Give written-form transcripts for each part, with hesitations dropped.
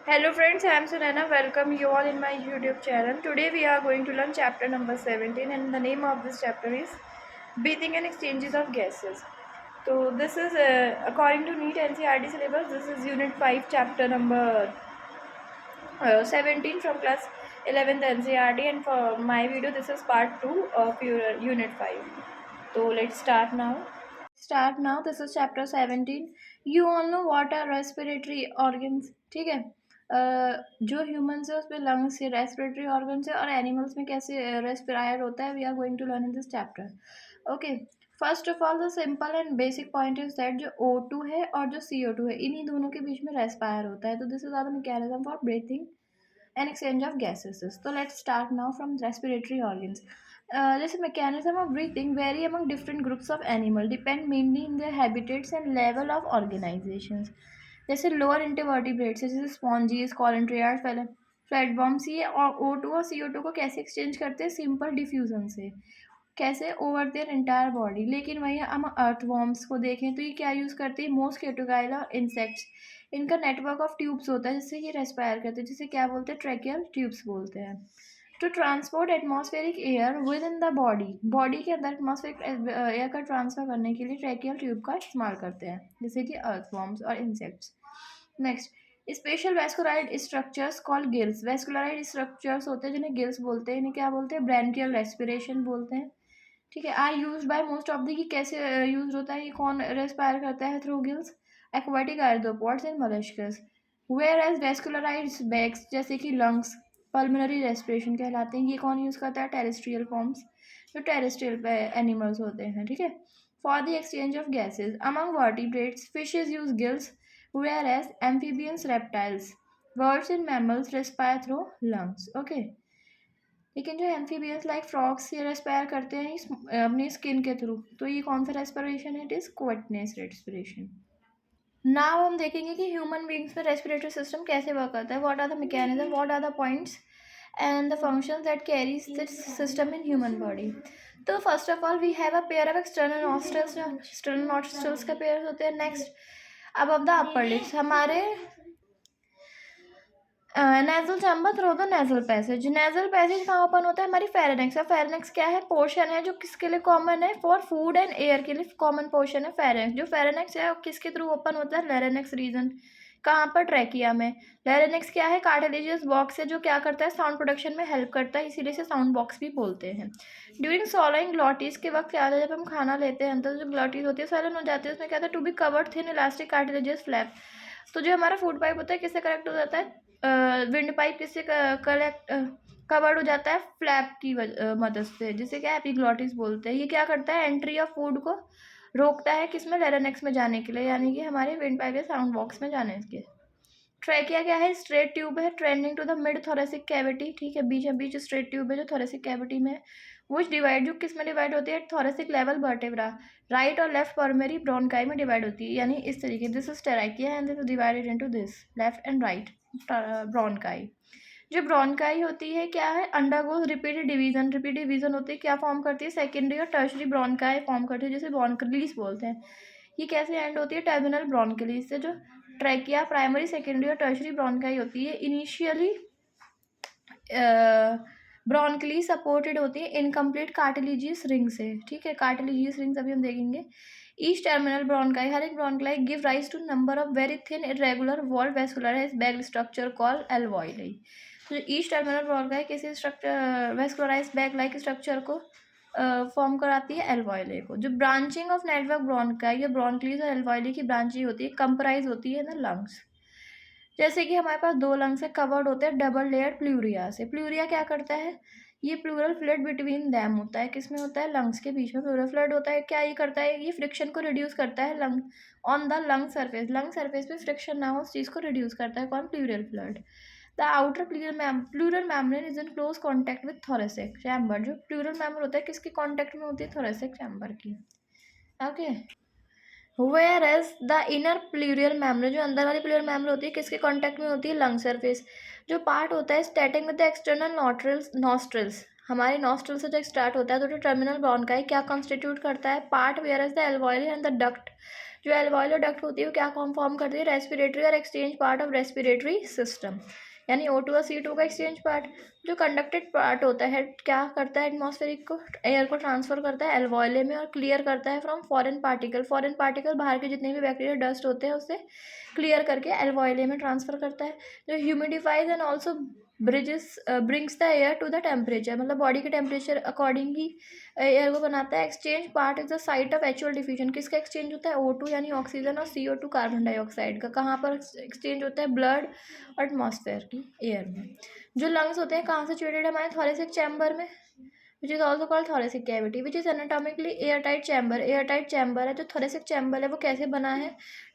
Hello friends, I am Sunana. Welcome you all in my YouTube channel. Today we are going to learn chapter number 17 and the name of this chapter is Breathing and Exchanges of Gases. So this is according to NEET NCERT syllabus, this is unit 5 chapter number 17 from class 11th NCERT, and for my video this is part 2 of your unit 5. So let's start now. This is chapter 17. You all know what are respiratory organs. ठीक है. जो humans है उसमें lungs है, respiratory organs है, और animals में कैसे रेस्पिरायर होता है. We are going to learn in this chapter. Okay. First of all the simple and basic point is that जो O2 है और जो CO2 है, इन्हीं दोनों के बीच में रेस्पायर होता है. तो this is are the mechanism for breathing and exchange of gases. So let's start now from respiratory organs. This mechanism of breathing vary among different groups of animal, depend mainly in their habitats and level of organizations. जैसे lower इंटरवर्टिब्रेट्स जैसे स्पॉन्जीज, कॉलंट्रियार्ड, फ्लैटबॉम्स, ये O2 और CO2 को कैसे exchange करते हैं? Simple diffusion से. कैसे? Over their entire body. लेकिन वही हम अर्थवॉर्म्स को देखें तो ये क्या यूज़ करते हैं? मोस्किटोकाइल और इंसेक्ट्स, इनका नेटवर्क ऑफ ट्यूब्स होता है जिससे ये रेस्पायर करते हैं, जिसे क्या बोलते हैं? ट्रैकियल ट्यूब्स बोलते हैं. To transport atmospheric air within the body के अंदर एटमॉस्फेरिक एयर का ट्रांसफर करने के लिए ट्रैकियल ट्यूब का इस्तेमाल करते हैं, जैसे कि अर्थवॉर्म्स और insects. Next, special vascularised structures called gills. Vascularised structures होते हैं जिन्हें गिल्स बोलते हैं. इन्हें क्या बोलते हैं? ब्रैंकियल रेस्पिरेशन बोलते हैं. ठीक है. Are use by most of the, कैसे यूज होता है? ये कौन रेस्पायर करता है through gills? Aquatic arthropods and molluscs. Whereas vascularised bags जैसे कि लंग्स पल्मोनरी रेस्पिरेशन कहलाते हैं. ये कौन यूज करता है? टेरेस्ट्रियल फॉर्म्स, जो टेरेस्ट्रियल एनिमल्स होते हैं. ठीक है. For the exchange of gases among vertebrates fishes use gills, whereas amphibians, reptiles, birds and mammals respire through lungs. Okay. लेकिन जो एम्फीबियंस लाइक फ्रॉग्स ये रेस्पायर करते हैं अपनी स्किन के थ्रू. तो ये कौन सा रेस्पिरेशन है? It is cutaneous respiration. Now हम देखेंगे कि ह्यूमन बींग्स में रेस्पिरेटरी सिस्टम कैसे वर्क करता है. What are the mechanism, what are the points and the functions that carries this system in human body. तो first of all we have a pair of external nostrils. External nostrils का pair होते हैं. Next, above the upper lips हमारे nasal chamber through the nasal passage. Nasal passage कहाँ open होता है? हमारी फेरेनेक्स. अब फेरेनेक्स क्या है? पोर्शन है जो किसके लिए कॉमन है? फॉर फूड एंड एयर के लिए कॉमन पोर्शन है फेरेनेक्स. जो फेरेनेक्स है वो किसके थ्रू ओपन होता है? Larynx region. कहाँ पर? ट्रैकिया में. लैरिंक्स क्या है? कार्टिलेजियस बॉक्स है जो क्या करता है? साउंड प्रोडक्शन में हेल्प करता है, इसीलिए से साउंड बॉक्स भी बोलते हैं. ड्यूरिंग सॉलोइंग ग्लॉटिस के वक्त क्या होता है? जब हम खाना लेते हैं अंदर जो ग्लॉटिस होती है सॉलन हो जाती है, उसमें क्या होता है? To be covered thin elastic cartilaginous flap. तो जो हमारा फूड पाइप होता है किससे कनेक्ट हो जाता है? विंड पाइप किससे कलेक्ट कवर्ड हो जाता है? फ्लैप की मदद से, जिसे क्या एपिग्लॉटिस बोलते हैं. ये क्या करता है? एंट्री ऑफ फूड को रोकता है, किसमें? लैरिंक्स में जाने के लिए, यानी कि हमारे विंड पाइप या साउंड बॉक्स में जाने के. ट्रैकिया क्या है? स्ट्रेट ट्यूब है trending to the mid thoracic cavity. ठीक है. बीच बीच स्ट्रेट ट्यूब है जो थोरेसिक कैविटी में, विच डिवाइड, जो किस में डिवाइड होती है? Thoracic level vertebra. राइट और लेफ्ट प्राइमरी ब्रोनकाई में डिवाइड होती है, यानी इस तरीके. This is trachea and this is divided into this left and right bronchi. जो ब्रोनकाई होती है क्या है? Undergoes repeated division. Repeat division होती है, क्या फॉर्म करती है? सेकेंडरी और टर्शरी ब्रोनकाई फॉर्म करती है, जिसे ब्रोनकलीस बोलते हैं. ये कैसे एंड होती है? टर्मिनल ब्रोनकलीस से. जो ट्रैकिया प्राइमरी, सेकेंडरी और टर्शरी ब्रोनकाई होती है, इनिशियली ब्रोनकली सपोर्टेड होती है इनकम्प्लीट कार्टिलेजियस रिंग से. ठीक है. कार्टिलेजियस रिंग्स अभी हम देखेंगे. ईच टर्मिनल ब्रोनकाई, हर एक bronchi give rise to number of very thin irregular walled vascularised bag structure call alveoli. तो ईच टर्मिनल ब्रोनकाई किसी structure vascularised bag like structure को फॉर्म कराती है, एल्वॉयले को. जो ब्रांचिंग ऑफ नेटवर्क ब्रोनकाई या ब्रोनक्लीज और एल्वॉयली की ब्रांचिंग होती है, कंप्राइज होती है ना लंग्स. जैसे कि हमारे पास दो लंग्स से कवर्ड होते हैं डबल लेयर प्लूरिया से. प्लूरिया क्या करता है? ये प्लूरल फ्लूइड बिटवीन दैम होता है. किसमें होता है? लंग्स के बीच में प्लूरल फ्लूइड होता है. क्या ये करता है? ये फ्रिक्शन को रिड्यूस करता है lung on the lung surface. Lung surface पे फ्रिक्शन ना हो उस चीज़ को रिड्यूस करता है. कौन? Pleural fluid. The outer pleural membrane is in close contact with thoracic chamber. जो प्लूरल मेम्ब्रेन होता है किसके कॉन्टैक्ट में होती है? थोरेसिक चैम्बर की. Okay. Whereas the inner pleural membrane, जो अंदर वाली प्लूरल मेम्ब्रेन होती है किसके कांटेक्ट में होती है? Lung surface. जो पार्ट होता है stating with the external nostrils. हमारे नॉस्ट्रल से जब स्टार्ट होता है तो जो टर्मिनल ब्रोंकाई क्या कॉन्स्टिट्यूट करता है, part where is the alveoli and the duct. जो एल्वोयलर डक्ट होती है वो क्या फॉर्म करती है, रेस्पिरेटरी और exchange part of respiratory system, यानी O2 और C2 का एक्सचेंज पार्ट। जो कंडक्टेड पार्ट होता है क्या करता है, एटमॉस्फेरिक को एयर को ट्रांसफर करता है एल्वोयले में और क्लियर करता है from foreign particle. Foreign particle बाहर के जितने भी बैक्टीरिया डस्ट होते हैं उससे क्लियर करके एल्वोयले में ट्रांसफर करता है। जो humidifies and also brings the air to the temperature, मतलब बॉडी के टेम्परेचर अकॉर्डिंग ही एयर को बनाता है। Exchange part is the site of actual diffusion. किसका एक्सचेंज होता है, O2 यानी ऑक्सीजन और CO2 कार्बन डाइऑक्साइड का। कहाँ पर एक्सचेंज होता है, ब्लड और एटमॉस्फेयर की एयर में। जो लंग्स होते हैं कहाँ से सिचुएटेड है, हमारे थोरेसिक चैम्बर में, which is also called thoracic cavity, which is anatomically air tight chamber. Air tight chamber है जो थोरेसिक चैम्बर है वो कैसे बना है,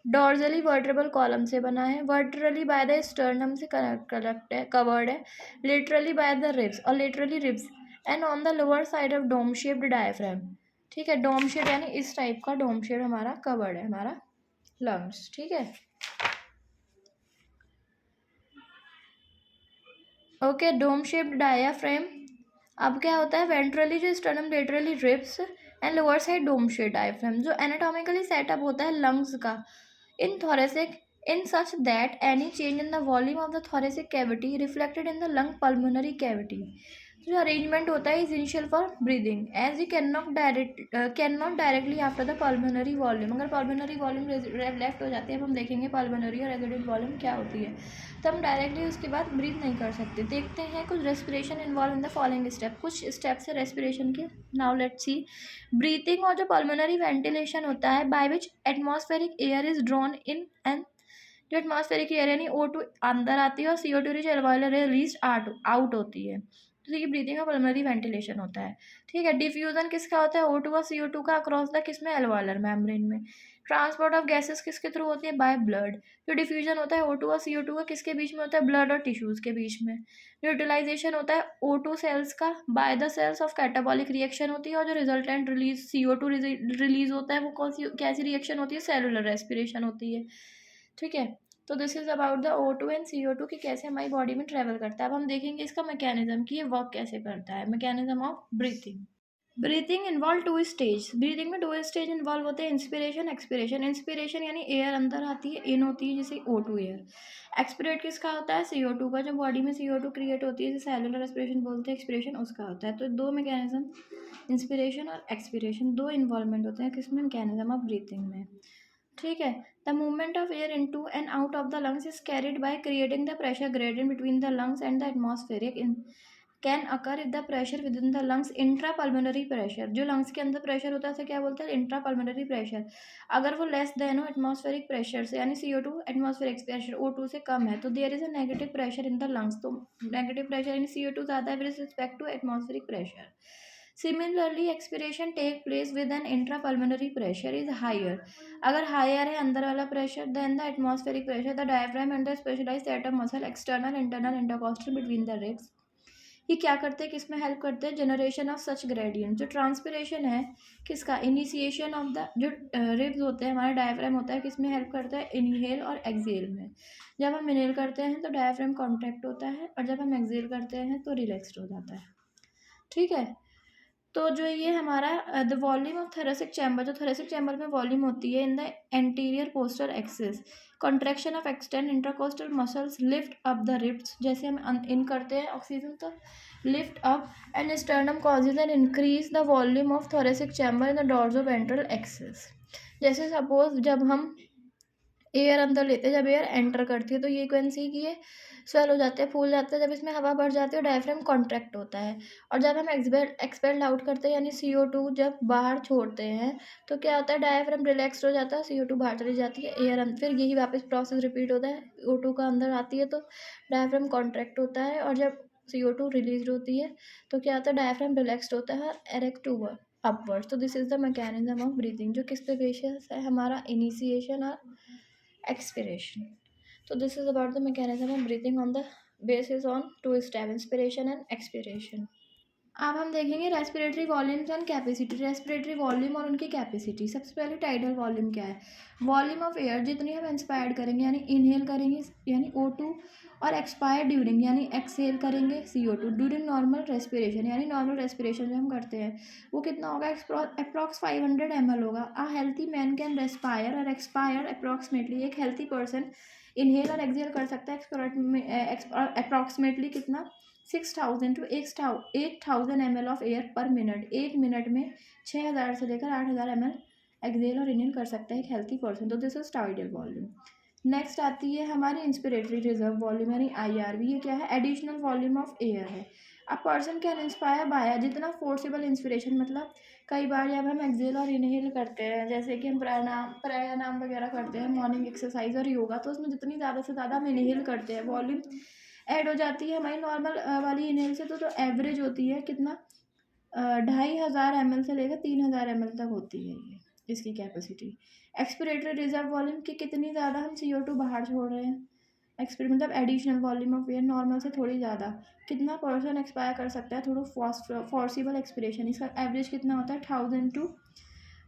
डॉर्जली वर्टेब्रल कॉलम से बना है, वर्टिकली बाय द स्टर्नम से कनेक्ट है, कवर्ड है, लेटरली बाय द रिब्स और laterally ribs and on the lower side of dome shaped diaphragm. ठीक है, डोम शेप यानी इस टाइप का डोम शेप हमारा कवर्ड है हमारा लंग्स। ठीक है, ओके, डोम शेप्ड डायाफ्राम। अब क्या होता है, वेंट्रली जो sternum, laterally ribs and lower side dome shape diaphragm. जो एनाटॉमिकली सेटअप होता है लंग्स का in thoracic in such that any change in the volume of the thoracic cavity reflected in the lung pulmonary cavity। जो arrangement होता है is initial for breathing as you can not directly after the pulmonary volume. अगर pulmonary volume left हो जाती है, अब हम देखेंगे पल्मोनरी और रेजिडेंट वॉल्यूम क्या होती है, तो हम डायरेक्टली उसके बाद ब्रीथ नहीं कर सकते। देखते हैं कुछ respiration involve in the following step, कुछ स्टेप से रेस्पिरेशन के। Now let's see breathing. और जो पल्मोनरी वेंटिलेशन होता है by which atmospheric air is drawn in and, जो एटमॉस्फेरिक एयर यानी O2 अंदर आती है और CO2 रिच एल्वोयलर रिलीज आउट होती है, तो ये ब्रीदिंग और पल्मोनरी वेंटिलेशन होता है। ठीक है, डिफ्यूजन किसका होता है, O2 और CO2 का अक्रॉस द किसमें, एल्वोयलर मेम्ब्रेन में। ट्रांसपोर्ट ऑफ गैसेस किसके थ्रू होती है, बाय ब्लड। जो डिफ्यूजन होता है O2 और CO2 का किसके बीच में होता है, ब्लड और टिश्यूज के बीच में। जो यूटिलाइजेशन होता है O2 सेल्स का by the cells of catabolic reaction होती है, और जो रिजल्टेंट रिलीज CO2 रिलीज होता है वो कौन सी कैसी रिएक्शन होती है, सेलुलर रेस्पिरेशन होती है। ठीक है, तो this is about the O2 and CO2 कि कैसे हमारी बॉडी में ट्रेवल करता है। अब हम देखेंगे इसका मैकेनिज्म कि ये वर्क कैसे करता है, mechanism of breathing. Breathing involve two stage. Breathing में 2 स्टेज इन्वॉल्व होते हैं, इंस्पिरेशन एक्सपिरेशन। इंस्पिरेशन यानी एयर अंदर आती है, इन होती है जैसे O2 एयर। एक्सपिरेट किसका होता है, CO2 का। जब बॉडी में CO2 क्रिएट होती है जैसे सेलुलर रेस्पिरेशन बोलते हैं, एक्सपिरेशन उसका होता है। तो 2 मैकेनिज्म, इंस्पिरेशन और एक्सपिरेशन, 2 इन्वॉल्वमेंट होते हैं किसमें, मैकेनिज्म ऑफ ब्रीथिंग में। ठीक है, the movement of air into and out of the lungs is carried by creating the pressure gradient between the lungs and the atmospheric in can occur if the pressure with in the lungs intra pulmonary pressure. जो lungs के अंदर pressure होता है उसे क्या बोलते हैं, intra pulmonary pressure. अगर वो लेस देन हो एटमॉस्फेरिक प्रेशर से, यानी CO2 एटमॉस्फेरिक प्रेशर O2 से कम है, तो there is a negative pressure in the lungs. तो नेगेटिव प्रेशर यानी CO2 ज़्यादा है with respect to atmospheric pressure. Similarly expiration take place with an intra pulmonary pressure is higher. अगर higher है अंदर वाला pressure then the atmospheric pressure, the diaphragm and the specialised set of muscle external internal intercostal between the ribs. ये क्या करते हैं, किसमें help करते हैं, जनरेशन ऑफ सच ग्रेडियंट। जो ट्रांसपिरेशन है किसका, इनिशिएशन ऑफ द जो रिब्स होते हैं हमारा डायफ्राम होता है, किसमें हेल्प करता है, इनहेल और एक्सहेल में। जब हम इनहेल करते हैं तो डायफ्राम कॉन्ट्रैक्ट होता है और जब हम एक्सहेल करते हैं तो रिलैक्स्ड हो जाता है। ठीक है, तो जो ये हमारा the volume of thoracic chamber, जो थोरेसिक चैम्बर में वॉल्यूम होती है in the anterior posterior axis, contraction of external intercostal muscles lift up the ribs. जैसे हम इन करते हैं ऑक्सीजन तो lift up and sternum causes and increase the volume of thoracic chamber in the dorsoventral axis. जैसे suppose जब हम air अंदर लेते हैं, जब एयर एंटर करती है तो ये कैन सी कि ये स्वेल हो जाते हैं, फूल जाते हैं। जब इसमें हवा बढ़ जाती है डायफ्राम कॉन्ट्रैक्ट होता है, और जब हम एक्सपेल आउट करते हैं यानी CO2 जब बाहर छोड़ते हैं तो क्या होता है, डायफ्राम रिलैक्स हो जाता है, CO2 बाहर चली जाती है, एयर फिर यही वापस प्रोसेस रिपीट होता है। O2 का अंदर आती है तो डायफ्राम कॉन्ट्रैक्ट होता है, और जब CO2 रिलीज होती है तो क्या होता है, डायफ्राम रिलैक्सड होता है, एरेक्ट अपवर्ड्स। तो this is the mechanism of breathing, जो किस पे बेसिस है, हमारा इनिशिएशन और expiration. So this is about the mechanism of breathing on the basis on two step, inspiration and expiration. अब हम देखेंगे respiratory volumes and capacity. Respiratory volume और उनकी कैपेसिटी। सबसे पहले टाइडल वॉल्यूम क्या है? वॉल्यूम ऑफ एयर जितनी हम इंस्पायर्ड करेंगे यानी इनहेल करेंगे यानी O2, और एक्सपायर ड्यूरिंग यानी एक्सहेल करेंगे CO2 ड्यूरिंग नॉर्मल रेस्पिरेशन यानी नॉर्मल रेस्पिरेशन जो हम करते हैं वो कितना होगा? अप्रॉक्स 500 ml होगा। अ हेल्थी मैन कैन रेस्पायर और एक्सपायर अप्रॉक्सीमेटली, एक हेल्थी पर्सन इनहेल और एक्सहेल कर सकता है अप्रॉक्सीमेटली कितना? 6000 to 8000 ml ऑफ एयर पर मिनट। एक मिनट में 6000 से लेकर 8000 ml एक्सहेल और इनहेल कर सकता है एक हेल्थी पर्सन। तो this is tidal volume. Next आती है हमारी इंस्पिरेटरी रिजर्व वॉल्यूम यानी IRV। ये क्या है? एडिशनल वॉल्यूम ऑफ एयर है। A person can inspire by, जितना फोर्सेबल इंस्पिरेशन, मतलब कई बार जब हम एक्सहेल और इनहेल करते हैं, जैसे कि हम प्राणायाम वगैरह करते हैं, मॉर्निंग एक्सरसाइज और योगा, तो उसमें जितनी ज़्यादा से ज़्यादा हम इनहेल करते हैं वॉल्यूम ऐड हो जाती है हमारी नॉर्मल वाली इनहेल से। तो एवरेज होती है कितना? 2500 ml से लेकर 3000 ml तक होती है ये इसकी कैपेसिटी। एक्सपिरेटरी रिजर्व वॉल्यूम की कितनी ज़्यादा हम CO2 बाहर छोड़ रहे हैं, एक्सपिर मतलब additional volume of air normal से थोड़ी ज़्यादा, कितना पर्सन एक्सपायर कर सकता है थोड़ा फोर्सिबल एक्सपिरेशन। इसका एवरेज कितना होता है? 1000 to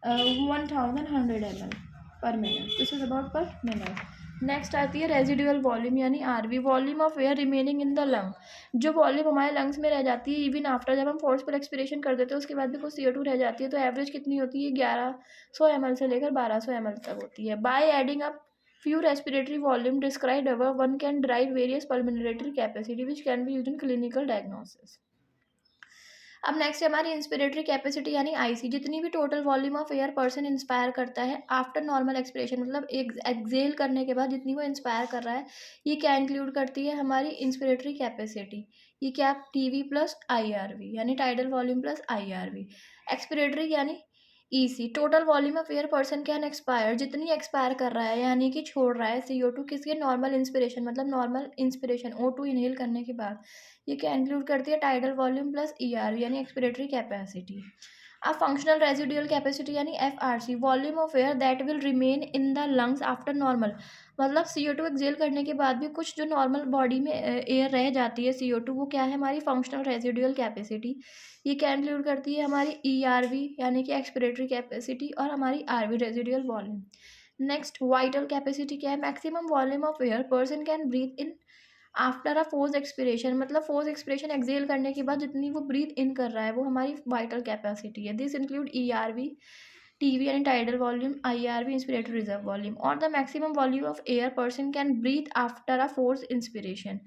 1100 ml पर मिनट। दिस इज अबाउट पर मिनट। नेक्स्ट आती है रेजिडुअल वॉल्यूम यानी RV, volume of air remaining in the lung. जो वॉल्यूम हमारे लंग्स में रह जाती है इवन आफ्टर, जब हम फोर्सफुल एक्सपिरेशन कर देते हैं उसके बाद भी कुछ CO2 रह जाती है, तो एवरेज कितनी होती है? 1100 ml से लेकर 1200 ml तक होती है। By adding up few respiratory volume described above, one can derive various pulmonary capacity which can be used in clinical diagnosis. अब नेक्स्ट हमारी इंस्पिरेटरी कैपेसिटी यानी IC, जितनी भी total volume of air person inspire करता है after normal expiration, मतलब exhale करने के बाद जितनी वो इंस्पायर कर रहा है, ये क्या इंक्लूड करती है? हमारी इंस्पिरेटरी कैपेसिटी। ये क्या? TV प्लस IRV यानी tidal volume plus IRV। Expiratory यानी EC, total volume of air person can expire, जितनी एक्सपायर कर रहा है यानी कि छोड़ रहा है CO2 किसके? नॉर्मल इंस्पिरेशन, मतलब नॉर्मल इंस्पिरेशन O2 इनहेल करने के बाद। ये क्या इंक्लूड करती है? टाइडल वॉल्यूम प्लस ER यानी एक्सपिरेटरी कैपेसिटी। अब फंक्शनल रेजिडुअल कैपेसिटी यानी FRC, volume of air that will remain in the lungs after normal, मतलब CO2 एक्सहेल करने के बाद भी कुछ जो नॉर्मल बॉडी में एयर रह जाती है CO2, वो क्या है? हमारी फंक्शनल रेजिडुअल कैपेसिटी। ये क्या इंक्लूड करती है? हमारी ERV यानी कि एक्सपिरेटरी कैपेसिटी और हमारी RV residual volume. Next vital capacity क्या है? Maximum volume of air person can breathe in after a force expiration, मतलब फोर्स एक्सपिरेशन एक्सहेल करने के बाद जितनी वो ब्रीथ इन कर रहा है वो हमारी वाइटल कैपेसिटी है। दिस इंक्लूड ERV, TV यानी tidal volume, IRV inspiratory reserve volume, और the maximum volume of air person can breathe after a force inspiration.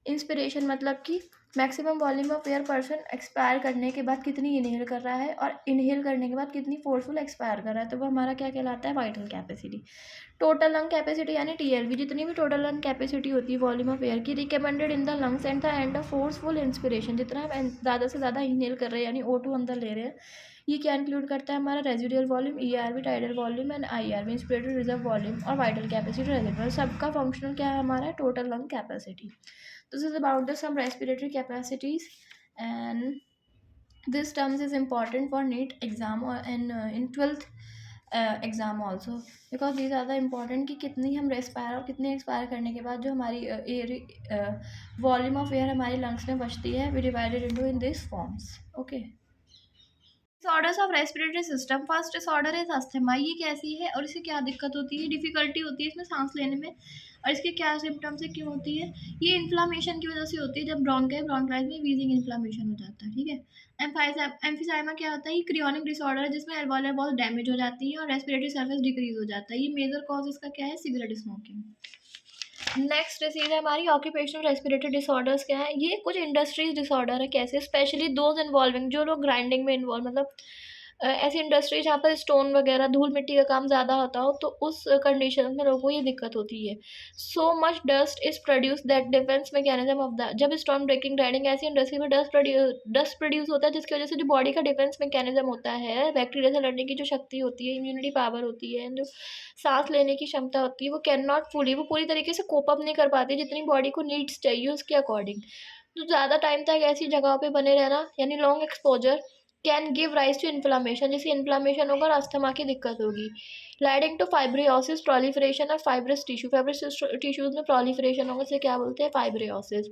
Inspiration मतलब कि maximum volume of air person expire करने के बाद कितनी inhale कर रहा है और इनहेल करने के बाद कितनी फोर्सफुल एक्सपायर कर रहा है, तो वो हमारा क्या कहलाता है? Vital capacity. Total lung capacity यानी TLV, जितनी भी टोटल लंग कैपेसिटी होती है वॉल्यूम ऑफ एयर की recommended in the lungs and the end of forceful inspiration, जितना हम ज़्यादा से ज़्यादा इनहेल कर रहे हैं यानी O2 अंदर ले रहे हैं, ये क्या इंक्लूड करता है? हमारा residual volume, ERV tidal volume and IRV inspiratory reserve volume और वाइटल कैपेसिटी रेजिडुअल, सबका फंक्शनल क्या है? हमारा total lung capacity. This is about the some respiratory capacities, and this terms is important for NEET exam or in 12th exam also, because these are the important कि कितनी हम respire और कितनी expire करने के बाद जो हमारी एयर वॉल्यूम ऑफ एयर हमारी लंग्स में बचती है, we divided into in this forms. Okay, disorders of respiratory system. First disorder है अस्थमा। ये कैसी है और इसे क्या दिक्कत होती है? डिफिकल्टी होती है इसमें सांस लेने में, और इसके क्या सिम्टम्स है, क्यों होती है? ये इन्फ्लामेशन की वजह से होती है, जब ब्रोंकाइटिस में वीजिंग इन्फ्लामेशन हो जाता है, ठीक है। एम्फीसाइमा क्या होता है? ये क्रियोनिक डिसऑर्डर है जिसमें एल्वेओलर बहुत डैमेज हो जाती है और रेस्पिरेटरी सर्फेस डिक्रीज हो जाता है। ये मेजर कॉज इसका क्या है? Cigarette smoking. नेक्स्ट डिसीज है हमारी ऑक्यूपेशनल रेस्पिरेटरी डिसऑर्डर्स। क्या है? ये कुछ इंडस्ट्रीज डिसऑर्डर है। कैसे? स्पेशली दोज इन्वॉल्विंग, जो लोग ग्राइंडिंग में इन्वॉल्व, मतलब ऐसी इंडस्ट्री जहाँ पर स्टोन वगैरह धूल मिट्टी का काम ज़्यादा होता हो, तो उस कंडीशन में लोगों को ये दिक्कत होती है। So much dust is produce that defence mechanism of the, जब स्टोन ब्रेकिंग ग्राइंडिंग ऐसी इंडस्ट्री में डस्ट प्रोड्यूस होता है जिसकी वजह से जो बॉडी का डिफेंस मैकेनिज्म होता है, बैक्टीरिया से लड़ने की जो शक्ति होती है, इम्यूनिटी पावर होती है, जो सांस लेने की क्षमता होती है, वो कैन नॉट फुली, वो पूरी तरीके से कोप अप नहीं कर पाती जितनी बॉडी को नीड्स चाहिए उसके अकॉर्डिंग। तो ज़्यादा टाइम तक ऐसी जगहों पे बने रहना यानी long exposure can give rise to inflammation, जैसे इन्फ्लामेशन होगा और अस्थमा की दिक्कत होगी. Leading to fibrosis, proliferation of fibrous tissue, fibrous tissues में प्रोलिफरेशन होगा, इसे क्या बोलते हैं, fibrosis.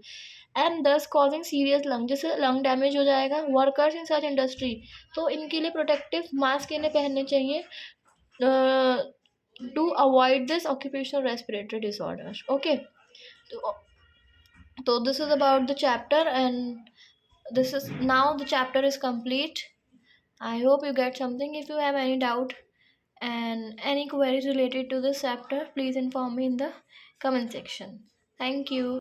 And thus causing serious lung, जैसे लंग डैमेज हो जाएगा. वर्कर्स इन सच इंडस्ट्री, तो इनके लिए प्रोटेक्टिव मास्क इन्हें पहनने चाहिए to avoid this occupational respiratory disorders. Okay, so this is about the chapter, and this is now the chapter is complete. I hope you get something. If you have any doubt and any queries related to this chapter, please inform me in the comment section. Thank you.